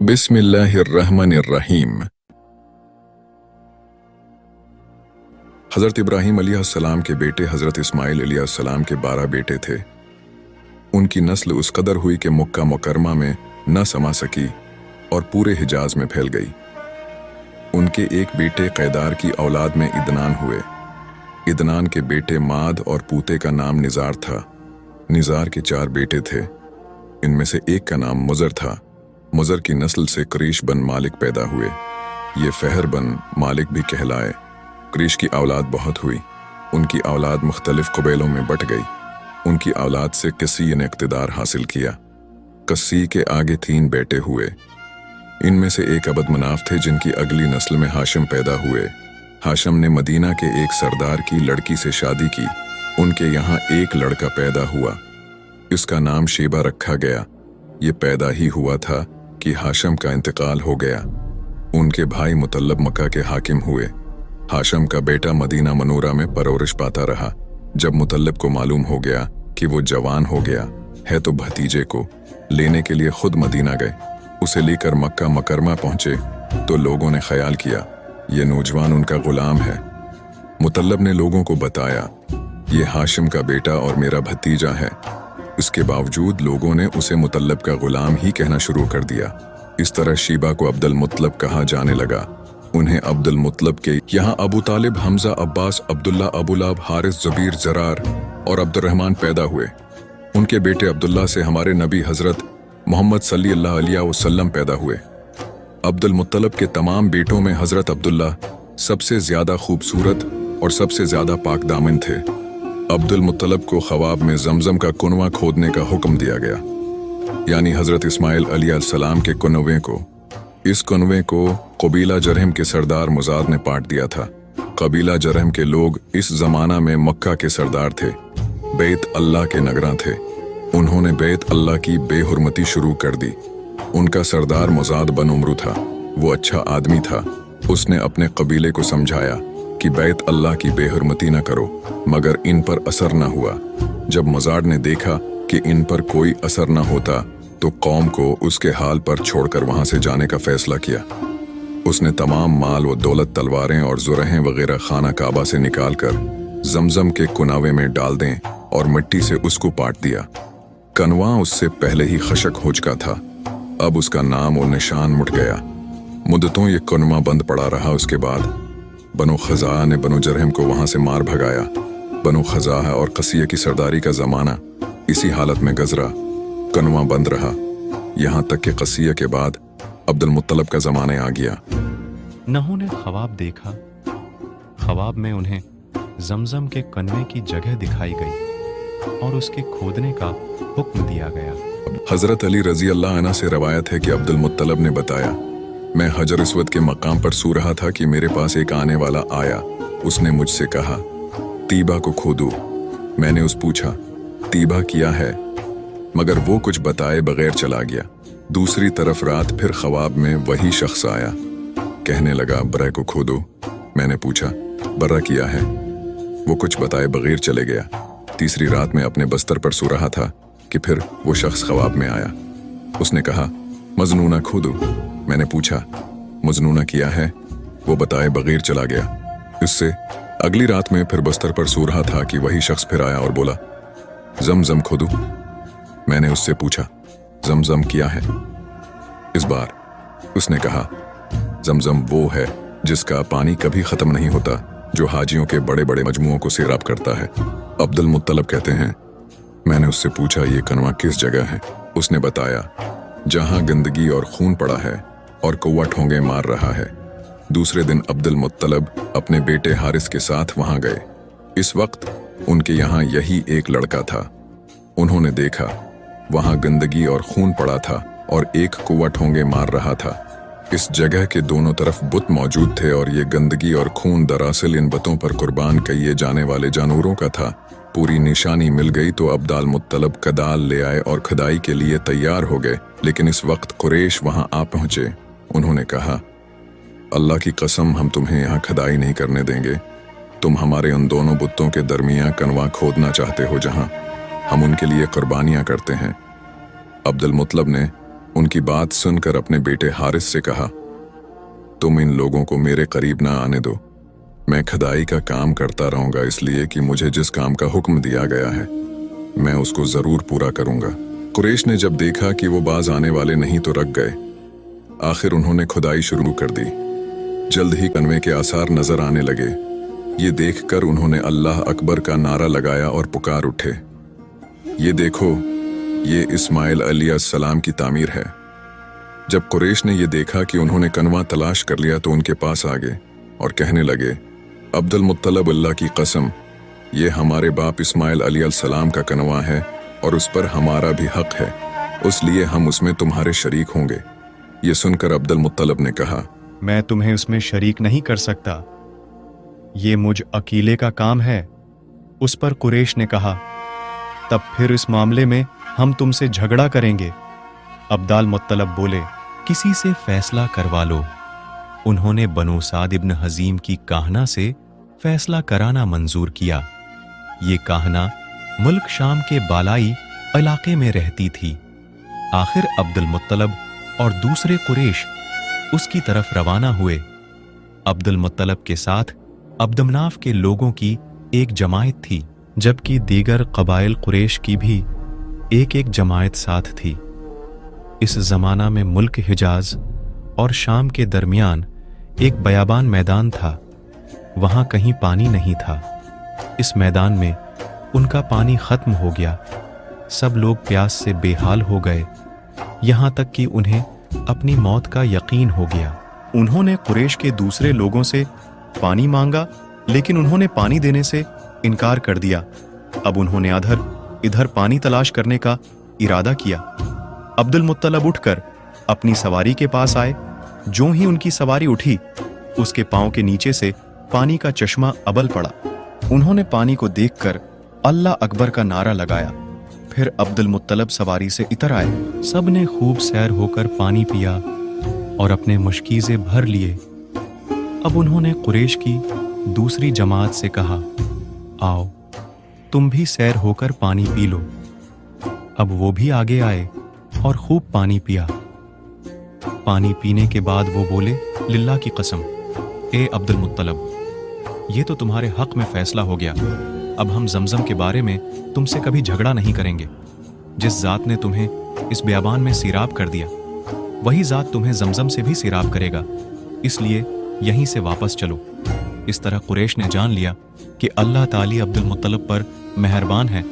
बिस्मिल्लाहिर्रहमानिर्रहीम। हज़रत इब्राहीम अलैहिस्सलाम के बेटे हज़रत इस्माइल अलैहिस्सलाम के 12 बेटे थे। उनकी नस्ल उस कदर हुई कि मक्का मुकरमा में न समा सकी और पूरे हिजाज में फैल गई। उनके एक बेटे कैदार की औलाद में इदनान हुए। इदनान के बेटे माद और पूते का नाम निज़ार था। निज़ार के 4 बेटे थे। इनमें से एक का नाम मुज़र था। मुज़र की नस्ल से क़रीश बन मालिक पैदा हुए। ये फ़हर बन मालिक भी कहलाए। क़रीश की औलाद बहुत हुई। उनकी औलाद मुख्तलिफ़ क़बीलों में बट गई। उनकी औलाद से कसी ने इक़्तिदार हासिल किया। कसी के आगे 3 बेटे हुए। इनमें से एक अबद मनाफ थे जिनकी अगली नस्ल में हाशिम पैदा हुए। हाशिम ने मदीना के एक सरदार की लड़की से शादी की। उनके यहाँ एक लड़का पैदा हुआ। इसका नाम शेबा रखा गया। ये पैदा ही हुआ था कि हाशिम का इंतकाल हो गया। उनके भाई मुतल्लब मक्का के हाकिम हुए। हाशिम का बेटा मदीना मनूरा में परवरिश पाता रहा। जब मुतल्लब को मालूम हो गया कि वो जवान हो गया है तो भतीजे को लेने के लिए खुद मदीना गए। उसे लेकर मक्का मुकरमा पहुंचे तो लोगों ने ख्याल किया ये नौजवान उनका गुलाम है। मुतल्लब ने लोगों को बताया ये हाशिम का बेटा और मेरा भतीजा है। इसके बावजूद लोगों ने उसे मुतल्लब का गुलाम ही कहना शुरू कर दिया। इस तरह शीबा को अब्दुल मुत्तलब कहा जाने लगा। उन्हें अब्दुल मुत्तलब के यहाँ अबू तालिब, हमजा, अब्बास, अब्दुल्ला, अबू लहब, हारिस, ज़बीर, ज़रार और अब्दुर्रहमान पैदा हुए। उनके बेटे अब्दुल्ला से हमारे नबी हज़रत मोहम्मद सल्लल्लाहु अलैहि वसल्लम पैदा हुए। अब्दुल मुत्तलब के तमाम बेटों में हज़रत अब्दुल्ला सबसे ज़्यादा खूबसूरत और सबसे ज़्यादा पाक दामन थे। अब्दुल मुत्तलब को ख़वाब में ज़मज़म का कुनवा खोदने का हुक्म दिया गया, यानी हज़रत इस्माइल अलैहिस्सलाम के कुनवे को। इस कुनवे को कबीला जरहम के सरदार मुज़ाद ने पाट दिया था। कबीला जरहम के लोग इस ज़माना में मक्का के सरदार थे। बैत अल्लाह के नगरां थे। उन्होंने बैत अल्लाह की बेहुरमती शुरू कर दी। उनका सरदार मुज़ाद बन उम्रू था। वो अच्छा आदमी था। उसने अपने कबीले को समझाया कि बैत अल्लाह की बेहुरमती न करो, मगर इन पर असर न हुआ। जब मुज़ाद ने देखा कि इन पर कोई असर न होता तो कौम को उसके हाल पर छोड़कर वहां से जाने का फैसला किया। उसने तमाम माल व दौलत, तलवारें और ज़ुरहें वगैरह खाना काबा से निकालकर ज़मज़म के कुनावे में डाल दें और मिट्टी से उसको पाट दिया। कनवा उससे पहले ही खशक हो चुका था। अब उसका नाम और निशान मुट गया। मुद्दतों ये कुनवा बंद पड़ा रहा। उसके बाद बनो खज़ा ने बनो जरहम को वहां से मार भगाया। बनो खज़ा और कसिया की सरदारी का ज़माना इसी हालत में गुज़रा। कनवा बंद रहा, यहाँ तक कि कसिया के बाद अब्दुल मुत्तलब का ज़माना आ गया। नहू ने ख्वाब देखा। ख्वाब में उन्हें ज़मज़म के कनवे की जगह दिखाई गई और उसके खोदने का हुक्म दिया गया। हज़रत अली रज़ी अल्लाह अन्हु से रवायत है कि अब्दुल मुत्तलब ने बताया, मैं हजर अस्वद के मकाम पर सो रहा था कि मेरे पास एक आने वाला आया। उसने मुझसे कहा तीबा को खोदो। मैंने उस पूछा तीबा किया है, मगर वो कुछ बताए बगैर चला गया। दूसरी तरफ रात फिर ख्वाब में वही शख्स आया। कहने लगा बर्रा को खोदो। मैंने पूछा बर्रा किया है। वो कुछ बताए बगैर चले गया। तीसरी रात में अपने बस्तर पर सो रहा था कि फिर वो शख्स ख्वाब में आया। उसने कहा मजनूना खोदो। मैंने पूछा मजनूना किया है। वो बताए बगैर चला गया। इससे अगली रात में फिर बस्तर पर सो रहा था कि वही शख्स फिर आया और बोला ज़मज़म खोदो। मैंने उससे पूछा ज़मज़म किया है। इस बार उसने कहा ज़मज़म वो है जिसका पानी कभी ख़त्म नहीं होता, जो हाजियों के बड़े बड़े मजमुओं को सैराब करता है। अब्दुल मुत्तलब कहते हैं मैंने उससे पूछा ये कनवा किस जगह है। उसने बताया जहाँ गंदगी और खून पड़ा है और कौवा ठोंगे मार रहा है। दूसरे दिन अब्दुल मुत्तलब अपने बेटे हारिस के साथ वहां गए। इस वक्त उनके यहाँ यही एक लड़का था। उन्होंने देखा वहां गंदगी और खून पड़ा था और एक कौवा ठोंगे मार रहा था। इस जगह के दोनों तरफ बुत मौजूद थे और ये गंदगी और खून दरअसल इन बुतों पर कुर्बान किए जाने वाले जानवरों का था। पूरी निशानी मिल गई तो अब्दुल मुत्तलब कदाल ले आए और खुदाई के लिए तैयार हो गए। लेकिन इस वक्त कुरैश वहां आ पहुंचे। उन्होंने कहा अल्लाह की कसम हम तुम्हें यहाँ खुदाई नहीं करने देंगे। तुम हमारे उन दोनों बुतों के दरमियान कनवा खोदना चाहते हो जहां हम उनके लिए कुर्बानियां करते हैं। अब्दुल मुत्तलब ने उनकी बात सुनकर अपने बेटे हारिस से कहा, तुम इन लोगों को मेरे करीब ना आने दो। मैं खुदाई का काम करता रहूंगा, इसलिए कि मुझे जिस काम का हुक्म दिया गया है मैं उसको जरूर पूरा करूंगा। कुरैश ने जब देखा कि वो बाज आने वाले नहीं तो रख गए। आखिर उन्होंने खुदाई शुरू कर दी। जल्द ही कनवे के आसार नजर आने लगे। ये देखकर उन्होंने अल्लाह अकबर का नारा लगाया और पुकार उठे, ये देखो, ये इस्माइल अलैहिस्सलाम की तामीर है। जब कुरैश ने ये देखा कि उन्होंने कनवा तलाश कर लिया तो उनके पास आ गए और कहने लगे, अब्दुल मुत्तलब, अल्लाह की कसम, ये हमारे बाप इस्माइल अलैहिस्सलाम का कनवा है और उस पर हमारा भी हक है, इसलिए हम उसमें तुम्हारे शरीक होंगे। ये सुनकर अब्दुल मुत्तलब ने कहा, मैं तुम्हें उसमें शरीक नहीं कर सकता, ये मुझ अकीले का काम है। उस पर कुरैश ने कहा, तब फिर इस मामले में हम तुमसे झगड़ा करेंगे। अब्दुल मुत्तलब बोले, किसी से फैसला करवा लो। उन्होंने बनु साद इब्न हजीम की काहना से फैसला कराना मंजूर किया। ये काहना मुल्क शाम के बालाई इलाके में रहती थी। आखिर अब्दुल मुत्तलब और दूसरे कुरैश उसकी तरफ रवाना हुए। अब्दुल मुत्तलब के साथ अब्दमनाफ के लोगों की एक जमायत थी, जबकि दीगर कबाइल कुरैश की भी एक एक जमायत साथ थी। इस जमाना में मुल्क हिजाज और शाम के दरमियान एक बयाबान मैदान था। वहां कहीं पानी नहीं था। इस मैदान में उनका पानी खत्म हो गया। सब लोग प्यास से बेहाल हो गए, यहां तक कि उन्हें अपनी मौत का यकीन हो गया। उन्होंने कुरैश के दूसरे लोगों से पानी मांगा, लेकिन उन्होंने पानी देने से इनकार कर दिया। अब उन्होंने इधर पानी तलाश करने का इरादा किया। अब्दुल मुत्तलब उठकर अपनी सवारी के पास आए। जो ही उनकी सवारी उठी, उसके पांव के नीचे से पानी का चश्मा अबल पड़ा। उन्होंने पानी को देखकर अल्लाह अकबर का नारा लगाया। फिर अब्दुल मुत्तलब सवारी से इतर आए। सब ने खूब सैर होकर पानी पिया और अपने मुश्कीज़े भर लिए। अब उन्होंने कुरैश की दूसरी जमात से कहा, आओ तुम भी सैर होकर पानी पी लो। अब वो भी आगे आए और खूब पानी पिया। पानी पीने के बाद वो बोले, लिल्लाह की कसम, ए अब्दुल मुत्तलब, ये तो तुम्हारे हक में फैसला हो गया। अब हम जमजम के बारे में तुमसे कभी झगड़ा नहीं करेंगे। जिस जात ने तुम्हें इस बियाबान में सीराब कर दिया, वही जात तुम्हें जमजम से भी सीराब करेगा, इसलिए यहीं से वापस चलो। इस तरह कुरैश ने जान लिया कि अल्लाह ताली अब्दुल मुत्तलब पर मेहरबान है,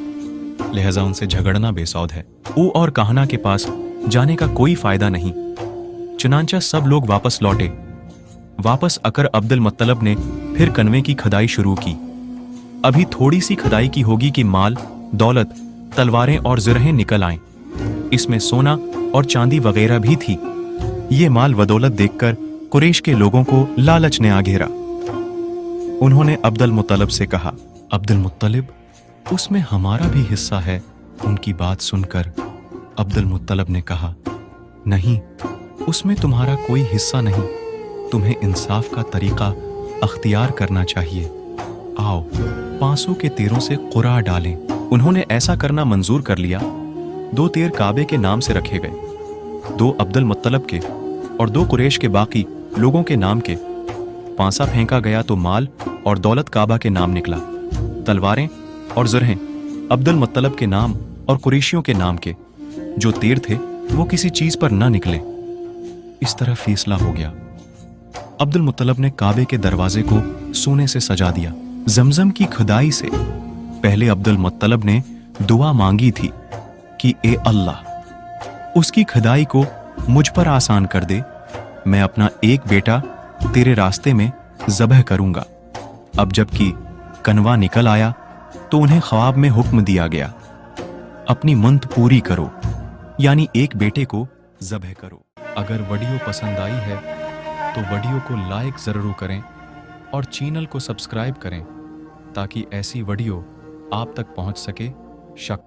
लिहाजा उनसे झगड़ना बेसौद है। ऊ और काहना के पास जाने का कोई फायदा नहीं। चुनांचा सब लोग वापस लौटे। वापस आकर अब्दुल मुत्तलब ने फिर कनवे की खुदाई शुरू की। अभी थोड़ी सी खुदाई की होगी कि माल, दौलत, तलवारें और ज़रहें निकल आएं। इसमें सोना और चांदी वगैरह भी थी। ये माल व दौलत देखकर कुरैश के लोगों को लालच ने आ घेरा। उन्होंने अब्दुल मुत्तलब से कहा, अब्दुल मुत्तलब, उसमें हमारा भी हिस्सा है। उनकी बात सुनकर अब्दुल मुत्तलब ने कहा, नहीं, उसमें तुम्हारा कोई हिस्सा नहीं। तुम्हें इंसाफ का तरीका अख्तियार करना चाहिए। आओ 500 के तीरों से कुरा डालें। उन्होंने ऐसा करना मंजूर कर लिया। 2 तीर काबे के नाम से रखे गए, 2 अब्दुल मुत्तलब के और 2 कुरैश के बाकी लोगों के नाम के। पांसा फेंका गया तो माल और दौलत काबा के नाम निकला। तलवारें और ज़रहें अब्दुल मुत्तलब के नाम और कुरैशियों के नाम के। जो तीर थे वो किसी चीज पर न निकले। इस तरह फैसला हो गया। अब्दुल मुत्तलब ने काबे के दरवाजे को सोने से सजा दिया। जमजम की खुदाई से पहले अब्दुल मुत्तलब ने दुआ मांगी थी कि ए अल्लाह, उसकी खुदाई को मुझ पर आसान कर दे। मैं अपना एक बेटा तेरे रास्ते में ज़बह करूंगा। अब जबकि कनवा निकल आया तो उन्हें ख्वाब में हुक्म दिया गया, अपनी मंत पूरी करो, यानी एक बेटे को ज़बह करो। अगर वीडियो पसंद आई है तो वीडियो को लाइक ज़रूर करें और चैनल को सब्सक्राइब करें ताकि ऐसी वीडियो आप तक पहुंच सके। शक